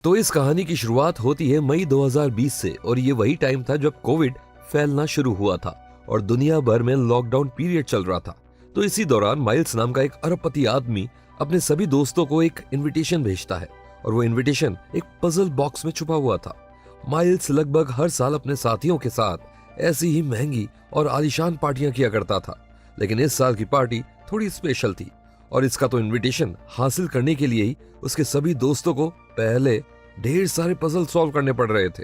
तो इस कहानी की शुरुआत होती है मई 2020 से और ये वही टाइम था जब कोविड फैलना शुरू हुआ था और दुनिया भर में लॉकडाउन पीरियड चल रहा था। तो इसी दौरान माइल्स नाम का एक अरबपति आदमी अपने सभी दोस्तों को एक इनविटेशन भेजता है और वो इनविटेशन एक पजल बॉक्स में छुपा हुआ था। माइल्स लगभग हर साल अपने साथियों के साथ ऐसी ही महंगी और आलीशान पार्टियां किया करता था, लेकिन इस साल की पार्टी थोड़ी स्पेशल थी और इसका तो इनविटेशन हासिल करने के लिए ही उसके सभी दोस्तों को पहले ढेर सारे पजल सॉल्व करने पड़ रहे थे।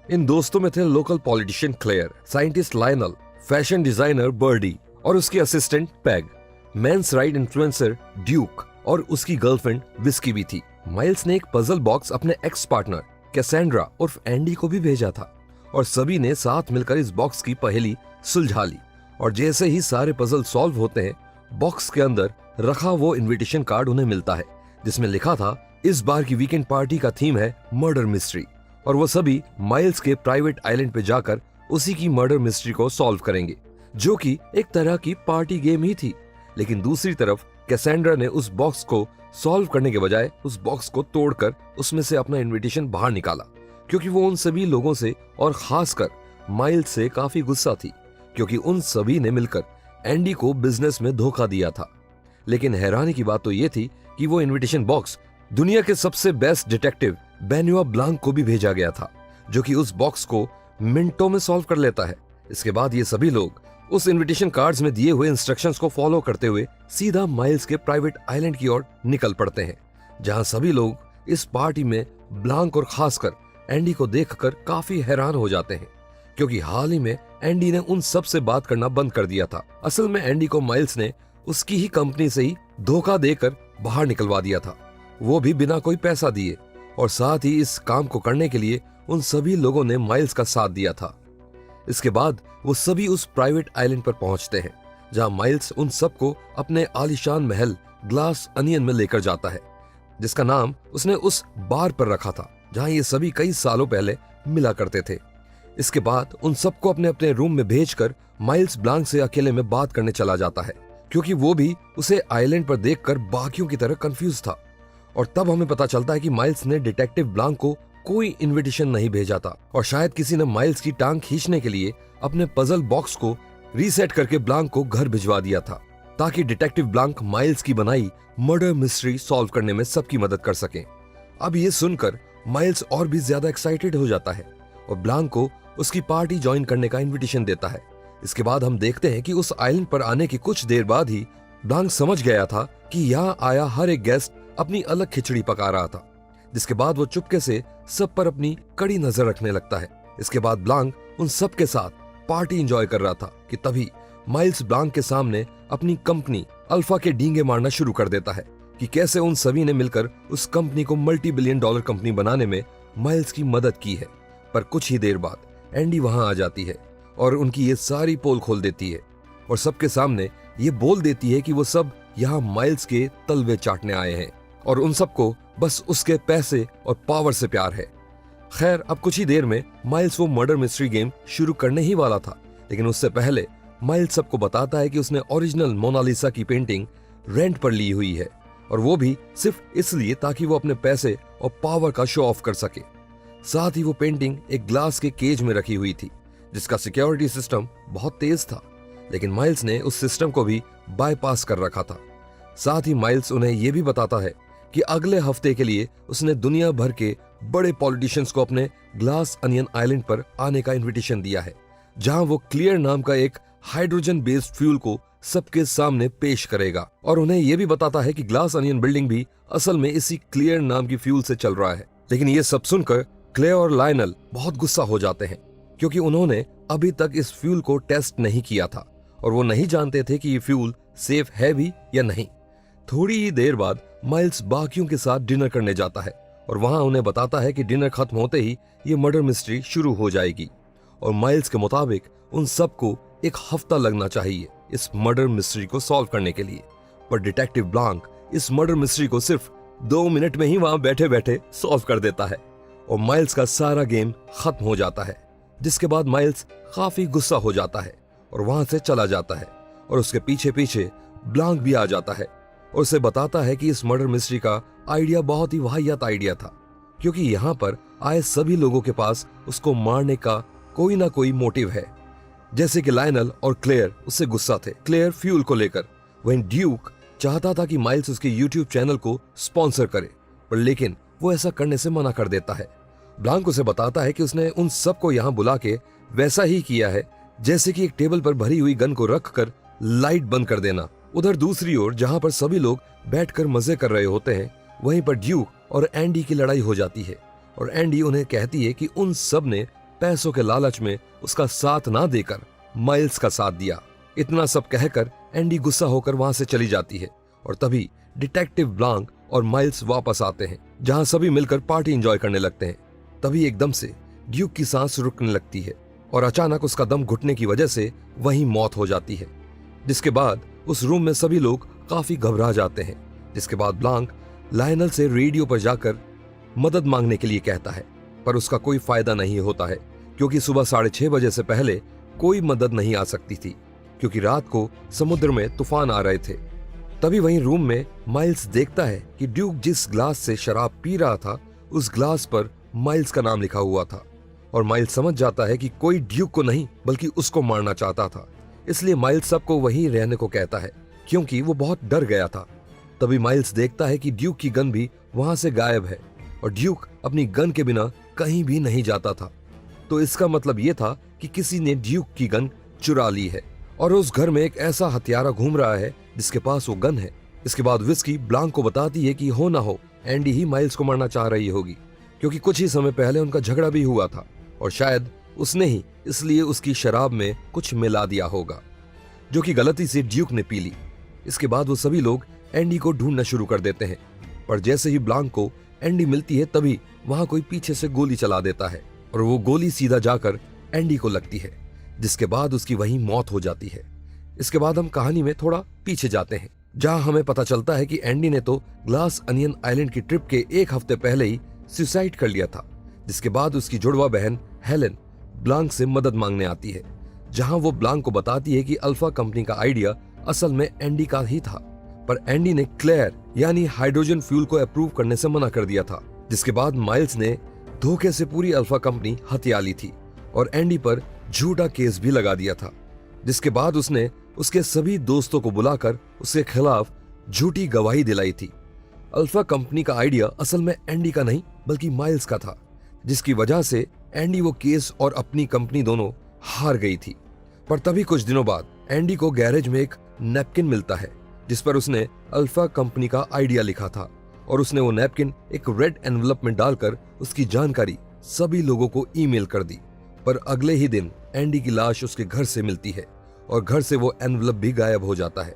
इन दोस्तों में थे local politician Claire, scientist Lionel, fashion designer Birdie और उसकी assistant Peg, men's right influencer Duke और उसकी गर्लफ्रेंड विस्की भी थी। माइल्स ने एक पजल बॉक्स अपने एक्स पार्टनर कैसेंड्रा उर्फ एंडी को भी भेजा था और सभी ने साथ मिलकर इस बॉक्स की पहेली सुलझा ली। और जैसे ही सारे पजल सॉल्व होते हैं, बॉक्स के अंदर रखा वो इनविटेशन कार्ड उन्हें मिलता है जिसमें लिखा था इस बार की वीकेंड पार्टी का थीम है मर्डर मिस्ट्री और वो सभी माइल्स के प्राइवेट आइलैंड पे जाकर उसी की मर्डर मिस्ट्री को सॉल्व करेंगे, जो कि एक तरह की पार्टी गेम ही थी। लेकिन दूसरी तरफ कैसेंड्रा ने उस बॉक्स को सॉल्व करने के बजाय उस बॉक्स को तोड़कर उसमें से अपना इनविटेशन बाहर निकाला, क्योंकि वो उन सभी लोगों से और खासकर माइल्स से काफी गुस्सा थी, क्योंकि उन सभी ने मिलकर एंडी को बिजनेस में धोखा दिया था। लेकिन हैरानी की बात तो ये थी कि वो इनविटेशन बॉक्स दुनिया के सबसे बेस्ट डिटेक्टिव बेनुआ ब्लांक को भी भेजा गया था, जो कि उस बॉक्स को मिनटों में सॉल्व कर लेता है। इसके बाद ये सभी लोग उस इनविटेशन कार्ड्स में दिए हुए इंस्ट्रक्शंस को फॉलो करते हुए सीधा माइल्स के प्राइवेट आइलैंड की ओर निकल पड़ते हैं, जहां सभी लोग इस पार्टी में ब्लांक और खासकर एंडी को देखकर काफी हैरान हो जाते हैं, क्योंकि हाल ही में एंडी ने उन सब से बात करना बंद कर दिया था। असल में एंडी को माइल्स ने उसकी ही कंपनी से ही धोखा देकर बाहर निकलवा दिया था, वो भी बिना कोई पैसा दिए, और साथ ही इस काम को करने के लिए उन सभी लोगों ने माइल्स का साथ दिया था। इसके बाद वो सभी उस प्राइवेट आइलैंड पर पहुंचते हैं, जहां माइल्स उन सबको अपने आलीशान महल ग्लास अनियन में लेकर जाता है, जिसका नाम उसने उस बार पर रखा था जहां ये सभी कई सालों पहले मिला करते थे। इसके बाद उन सबको अपने अपने रूम में भेजकर माइल्स ब्लांक से अकेले में बात करने चला जाता है, क्योंकि वो भी उसे आइलैंड पर देखकर बाकियों की तरह कंफ्यूज था। और तब हमें पता चलता है कि माइल्स ने डिटेक्टिव ब्लांक को कोई इनविटेशन नहीं भेजा था और शायद किसी ने माइल्स की टांग खींचने के लिए अपने पजल बॉक्स को रीसेट करके ब्लांक को घर भिजवा दिया था, ताकि डिटेक्टिव ब्लांक माइल्स की बनाई मर्डर मिस्ट्री सॉल्व करने में सबकी मदद कर सके। अब ये सुनकर माइल्स और भी ज्यादा एक्साइटेड हो जाता है और ब्लांक को उसकी पार्टी ज्वाइन करने का इन्विटेशन देता है। इसके बाद हम देखते हैं कि उस आइलैंड पर आने की कुछ देर बाद ही ब्लांक समझ गया था कि यहाँ आया हर एक गेस्ट अपनी अलग खिचड़ी पका रहा था, जिसके बाद वो चुपके से सब पर अपनी कड़ी नजर रखने लगता है। इसके बाद ब्लांक उन सब के साथ पार्टी एंजॉय कर रहा था कि तभी माइल्स ब्लांक के सामने अपनी कंपनी अल्फा के डींगे मारना शुरू कर देता है कि कैसे उन सभी ने मिलकर उस कंपनी को मल्टी बिलियन डॉलर कंपनी बनाने में माइल्स की मदद की है। पर कुछ ही देर बाद एंडी वहां आ जाती है और उनकी ये सारी पोल खोल देती है और सबके सामने ये बोल देती है कि वो सब यहाँ माइल्स के तलवे चाटने आए हैं और उन सबको बस उसके पैसे और पावर से प्यार है। खैर, अब कुछ ही देर में माइल्स वो मर्डर मिस्ट्री गेम शुरू करने ही वाला था, लेकिन उससे पहले माइल्स सबको बताता है कि उसने ओरिजिनल मोनालिसा की पेंटिंग रेंट पर ली हुई है और वो भी सिर्फ इसलिए ताकि वो अपने पैसे और पावर का शो ऑफ कर सके। साथ ही वो पेंटिंग एक ग्लास के केज में रखी हुई थी, जिसका सिक्योरिटी सिस्टम बहुत तेज था, लेकिन माइल्स ने उस सिस्टम को भी बाईपास कर रखा था। साथ ही माइल्स उन्हें यह भी बताता है कि अगले हफ्ते के लिए उसने दुनिया भर के बड़े पॉलिटिशियंस को अपने ग्लास अनियन आइलैंड पर आने का इनविटेशन दिया है, जहां वो क्लियर नाम का एक हाइड्रोजन बेस्ड फ्यूल को सबके सामने पेश करेगा। और उन्हें यह भी बताता है कि ग्लास अनियन बिल्डिंग भी असल में इसी क्लियर नाम की फ्यूल से चल रहा है। लेकिन ये सब सुनकर क्ले और लायनल बहुत गुस्सा हो जाते हैं, क्योंकि उन्होंने अभी तक इस फ्यूल को टेस्ट नहीं किया था और वो नहीं जानते थे कि ये फ्यूल सेफ है भी या नहीं। थोड़ी ही देर बाद माइल्स बाकियों के साथ डिनर करने जाता है और वहां उन्हें बताता है कि डिनर खत्म होते ही ये मर्डर मिस्ट्री शुरू हो जाएगी और माइल्स के मुताबिक उन सबको एक हफ्ता लगना चाहिए इस मर्डर मिस्ट्री को सॉल्व करने के लिए। पर डिटेक्टिव ब्लांक इस मर्डर मिस्ट्री को सिर्फ 2 मिनट में ही वहां बैठे बैठे सॉल्व कर देता है और माइल्स का सारा गेम खत्म हो जाता है, जिसके बाद माइल्स काफी गुस्सा हो जाता है और वहां से चला जाता है और उसके पीछे पीछे ब्लांक भी आ जाता है और उसे बताता है कि इस मर्डर मिस्ट्री का आइडिया बहुत ही वाहियात आइडिया था क्योंकि यहाँ पर आए सभी लोगों के पास उसको मारने का कोई ना कोई मोटिव है। जैसे कि लायनल और क्लेयर उससे गुस्सा थे, क्लेयर फ्यूल को लेकर। वहीं ड्यूक चाहता था कि माइल्स उसके यूट्यूब चैनल को स्पॉन्सर करे, पर लेकिन वो ऐसा करने से मना कर देता है। ब्लांक उसे बताता है कि उसने उन सबको यहाँ बुला के वैसा ही किया है जैसे कि एक टेबल पर भरी हुई गन को रखकर लाइट बंद कर देना। उधर दूसरी ओर जहाँ पर सभी लोग बैठकर मजे कर रहे होते हैं, वहीं पर ड्यूक और एंडी की लड़ाई हो जाती है और एंडी उन्हें कहती है कि उन सब ने पैसों के लालच में उसका साथ ना देकर माइल्स का साथ दिया। इतना सब कहकर एंडी गुस्सा होकर वहां से चली जाती है और तभी डिटेक्टिव ब्लांक और माइल्स वापस आते हैं, जहां सभी मिलकर पार्टी एंजॉय करने लगते हैं। तभी एकदम से ड्यूक की सांस रुकने लगती है और अचानक उसका दम घुटने की वजह से वहीं मौत हो जाती है। जिसके बाद उस रूम में सभी लोग काफी घबरा जाते हैं। जिसके बाद ब्लांक लायनल से रेडियो पर जाकर मदद मांगने के लिए कहता है, पर उसका कोई फायदा नहीं होता है क्योंकि सुबह 6:30 बजे से पहले कोई मदद नहीं आ सकती थी, क्योंकि रात को समुद्र में तूफान आ रहे थे। तभी वहीं रूम में माइल्स देखता है कि ड्यूक जिस ग्लास से शराब पी रहा था उस ग्लास पर माइल्स का नाम लिखा हुआ था और माइल्स समझ जाता है कि कोई ड्यूक को नहीं बल्कि उसको मारना चाहता था। इसलिए माइल्स सबको वहीं रहने को कहता है क्योंकि वो बहुत डर गया था। तभी माइल्स देखता है कि ड्यूक की गन भी वहां से गायब है और ड्यूक अपनी गन के बिना कहीं भी नहीं जाता था। तो इसका मतलब ये था कि किसी ने ड्यूक की गन चुरा ली है और उस घर में एक ऐसा हत्यारा घूम रहा है जिसके पास वो गन है। इसके बाद विस्की ब्लांक को बताती है कि हो ना हो एंडी ही माइल्स को मारना चाह रही होगी, क्योंकि कुछ ही समय पहले उनका झगड़ा भी हुआ था और शायद उसने ही इसलिए उसकी शराब में कुछ मिला दिया होगा, जो कि गलती से ड्यूक ने पी ली। इसके बाद वो सभी लोग एंडी को ढूंढना शुरू कर देते हैं, पर जैसे ही ब्लांक को एंडी मिलती है तभी वहां कोई पीछे से गोली चला देता है और वो गोली सीधा जाकर एंडी को लगती है, जिसके बाद उसकी वहीं मौत हो जाती है। इसके बाद हम कहानी में थोड़ा पीछे जाते हैं, जहां हमें पता चलता है कि एंडी ने तो ग्लास अनियन आइलैंड की ट्रिप के 1 हफ्ते पहले ही सुसाइड कर लिया था। जिसके बाद उसकी जुड़वा बहन हेलेन ब्लांक से मदद मांगने आती है, जहां वो ब्लांक को बताती है कि अल्फा कंपनी का आइडिया असल में एंडी का ही था, पर एंडी ने क्लेयर यानी हाइड्रोजन फ्यूल को अप्रूव करने से मना कर दिया था। जिसके बाद माइल्स ने धोखे से पूरी अल्फा कंपनी हथिया ली थी और एंडी पर झूठा केस भी लगा दिया था। जिसके बाद उसने उसके सभी दोस्तों को बुलाकर उसके खिलाफ झूठी गवाही दिलाई थी। अल्फा कंपनी का आइडिया असल में एंडी का नहीं बल्कि माइल्स का था, जिसकी वजह से एंडी वो केस और अपनी कंपनी दोनों हार गई थी। पर तभी कुछ दिनों बाद एंडी को गैरेज में एक नैपकिन मिलता है जिस पर उसने अल्फा कंपनी का आइडिया लिखा था और उसने वो नैपकिन एक रेड एनवलप में डालकर उसकी जानकारी सभी लोगों को ईमेल कर दी। पर अगले ही दिन एंडी की लाश उसके घर से मिलती है और घर से वो एनवलप भी गायब हो जाता है।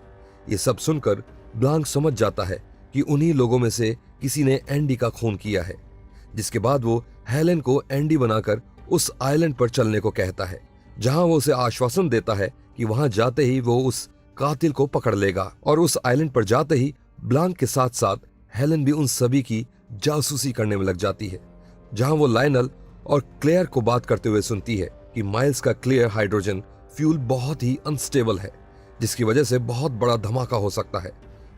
ये सब सुनकर ब्लांक समझ जाता है कि उन्हीं लोगों में से किसी ने एंडी का खून किया है। जिसके बाद वो हेलेन को एंडी बनाकर उस आइलैंड पर चलने को कहता है, जहां वो उसे आश्वासन देता है कि वहां जाते ही वो उस कातिल को पकड़ लेगा। और उस आइलैंड पर जाते ही ब्लांक के साथ साथ हेलेन भी उन सभी की जासूसी करने में लग जाती है, जहां वो लायनल और क्लेयर को बात करते हुए सुनती है कि माइल्स का क्लियर हाइड्रोजन फ्यूल बहुत ही अनस्टेबल है, जिसकी वजह से बहुत बड़ा धमाका हो सकता है।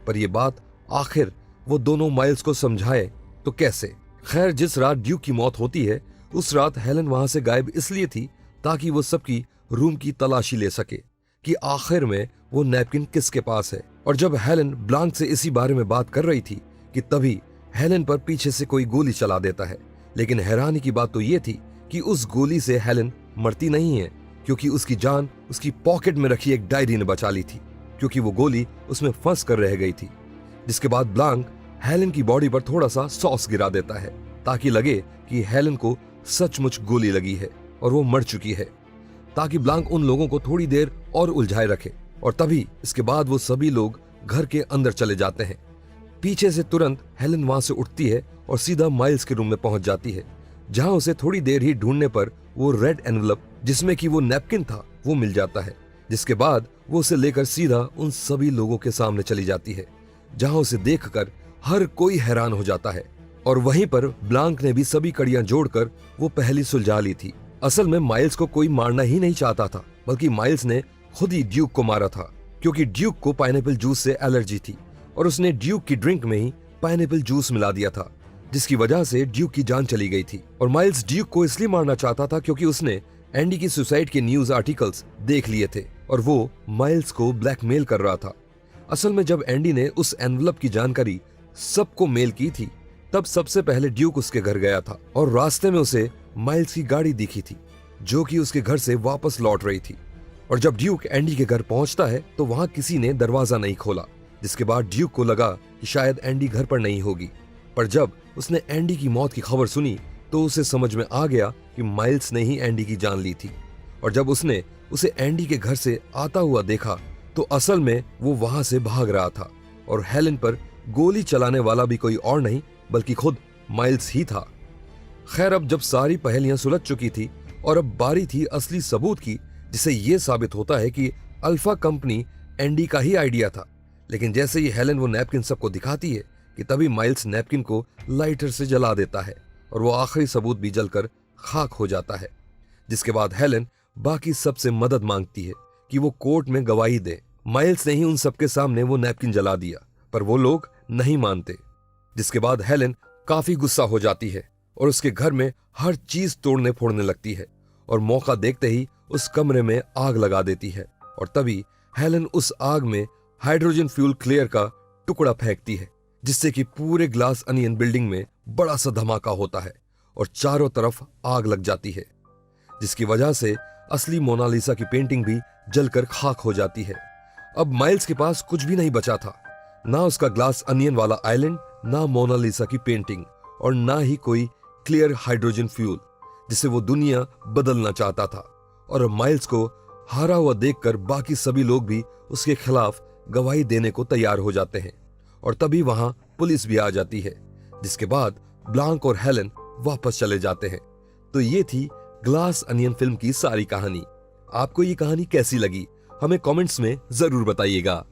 पर यह बात आखिर वो दोनों माइल्स को समझाए तो कैसे। खैर, जिस रात ड्यूक की मौत होती है उस रात हेलेन वहां से गायब इसलिए थी ताकि वो सबकी रूम की तलाशी ले सके कि आखिर में वो नैपकिन किसके पास है। और जब हेलेन ब्लांक से इसी बारे में बात कर रही थी कि तभी हेलेन पर पीछे से कोई गोली चला देता है। लेकिन हैरानी की बात तो ये थी कि उस गोली से हेलेन मरती नहीं है, क्योंकि उसकी जान उसकी पॉकेट में रखी एक डायरी ने बचा ली थी, क्योंकि वो गोली उसमें फंस कर रह गई थी। जिसके बाद ब्लांक हेलेन की बॉडी पर थोड़ा सा सॉस गिरा देता है ताकि लगे कि हेलेन को सचमुच गोली लगी है और वो मर चुकी है, ताकि ब्लांक उन लोगों को थोड़ी देर और उलझाए रखे। और तभी इसके बाद वो सभी लोग घर के अंदर चले जाते हैं। पीछे से तुरंत हेलेन वहां से उठती है और सीधा माइल्स के रूम में पहुंच जाती है, जहां उसे थोड़ी देर ही ढूंढने पर वो रेड एनवलप जिसमें कि वो नैपकिन था वो मिल जाता है। जिसके बाद वो उसे लेकर सीधा उन सभी लोगों के सामने चली जाती है, जहां उसे देखकर हर कोई हैरान हो जाता है। और वहीं पर ब्लांक ने भी सभी कड़ियां जोड़कर वो पहली सुलझा ली थी। असल में माइल्स को कोई मारना ही नहीं चाहता था, बल्कि माइल्स ने खुद ही ड्यूक को मारा था, क्योंकि ड्यूक को पाइनएप्पल जूस से एलर्जी थी और उसने ड्यूक की ड्रिंक में ही पाइनएप्पल जूस मिला दिया था, जिसकी वजह से ड्यूक की जान चली गई थी। और माइल्स ड्यूक को इसलिए मारना चाहता था क्योंकि उसने एंडी की सुसाइड के न्यूज आर्टिकल्स देख लिए थे और वो माइल्स को ब्लैकमेल कर रहा था। असल में जब एंडी ने उस एनवलप की जानकारी सबको मेल की थी, तब सबसे पहले ड्यूक उसके घर गया था और रास्ते में उसे माइल्स की गाड़ी दिखी थी जो कि उसके घर से वापस लौट रही थी। और जब ड्यूक एंडी के घर पहुंचता है तो वहां किसी ने दरवाजा नहीं खोला, जिसके बाद ड्यूक को लगा कि शायद एंडी घर पर नहीं होगी। पर जब उसने एंडी की मौत की खबर सुनी तो उसे समझ में आ गया कि माइल्स ने ही एंडी की जान ली थी। और जब उसने उसे एंडी के घर से आता हुआ देखा तो असल में वो वहां से भाग रहा था और हेलेन पर गोली चलाने वाला भी कोई और नहीं बल्कि खुद माइल्स ही था। खैर, अब जब सारी पहेलियां सुलझ चुकी थी और अब बारी थी असली सबूत की, जिसे ये साबित होता है कि अल्फा कंपनी एंडी का ही आइडिया था। लेकिन जैसे ही हेलेन वो नैपकिन सबको दिखाती है कि तभी माइल्स नैपकिन को लाइटर से जला देता है और वो आखिरी सबूत भी जलकर खाक हो जाता है। जिसके बाद हेलेन बाकी सबसे मदद मांगती है कि वो कोर्ट में गवाही दे। माइल्स ने ही उन सबके सामने वो नैपकिन जला दिया, पर वो लोग नहीं मानते। जिसके बाद हेलेन काफी गुस्सा हो जाती है और उसके घर में हर चीज तोड़ने फोड़ने लगती है और मौका देखते ही उस कमरे में आग लगा देती है। और तभी हेलेन उस आग में हाइड्रोजन फ्यूल क्लियर का टुकड़ा फेंकती है, जिससे कि पूरे ग्लास अनियन बिल्डिंग में बड़ा सा धमाका होता है और चारों तरफ आग लग जाती है, जिसकी वजह से असली मोनालिसा की पेंटिंग भी जलकर खाक हो जाती है। अब माइल्स के पास कुछ भी नहीं बचा था, ना उसका ग्लास अनियन वाला आइलैंड, ना मोनालिसा की पेंटिंग और ना ही कोई क्लियर हाइड्रोजन फ्यूल जिसे वो दुनिया बदलना चाहता था। और माइल्स को हारा हुआ देखकर बाकी सभी लोग भी उसके खिलाफ गवाही देने को तैयार हो जाते हैं और तभी वहां पुलिस भी आ जाती है। जिसके बाद ब्लांक और हेलेन वापस चले जाते हैं। तो ये थी ग्लास अनियन फिल्म की सारी कहानी। आपको ये कहानी कैसी लगी हमें कमेंट्स में जरूर बताइएगा।